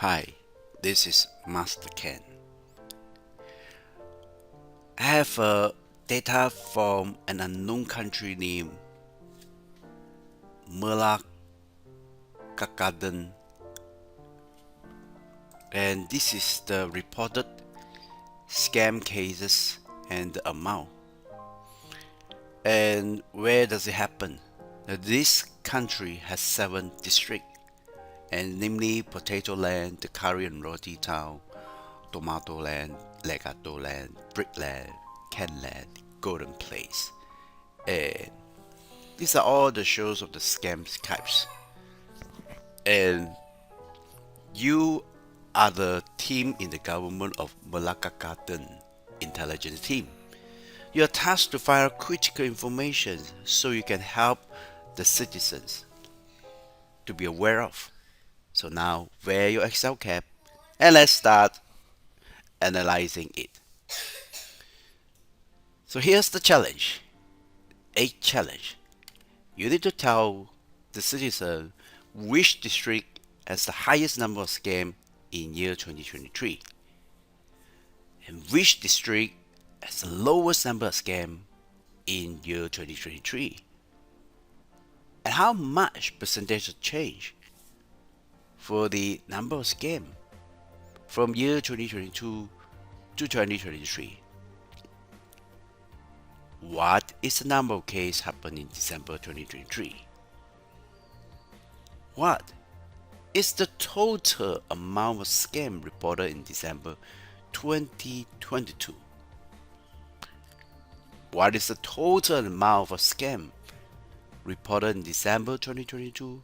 Hi, this is Master Ken. I have data from an unknown country named Melakakaden, and this is the reported scam cases and the amount. And where does it happen? Now, this country has 7 districts, and namely Potato Land, the Curry and Roti Town, Tomato Land, Legato Land, Brick Land, Can Land, Golden Place. And these are all the shows of the scam types. And you are the team in the government of Melakakaden intelligence team. You are tasked to find out critical information so you can help the citizens to be aware of. So now wear your Excel cap and let's start analyzing it. So here's the challenge. A challenge. You need to tell the citizen which district has the highest number of scams in year 2023 and which district has the lowest number of scams in year 2023 and how much percentage of change for the number of scams from year 2022 to 2023. What is the number of cases happened in December 2023? What is the total amount of scam reported in December 2022? What is the total amount of scam reported in December 2022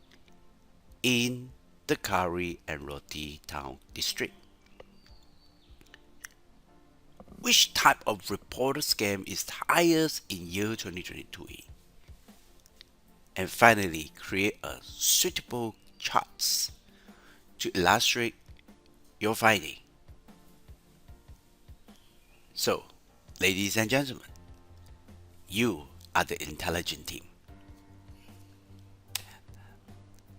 in the Curry and Roti Town district? Which type of reported scam is highest in year 2022? And finally, create a suitable charts to illustrate your finding. So, ladies and gentlemen, you are the intelligent team.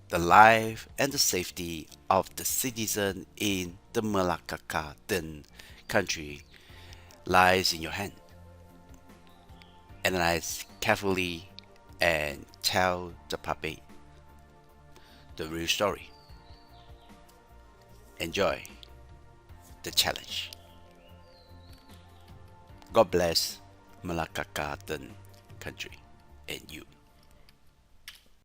The life and the safety of the citizen in the Melakakaden country lies in your hand. Analyze carefully and tell the public the real story. Enjoy the challenge. God bless Melakakaden country and you.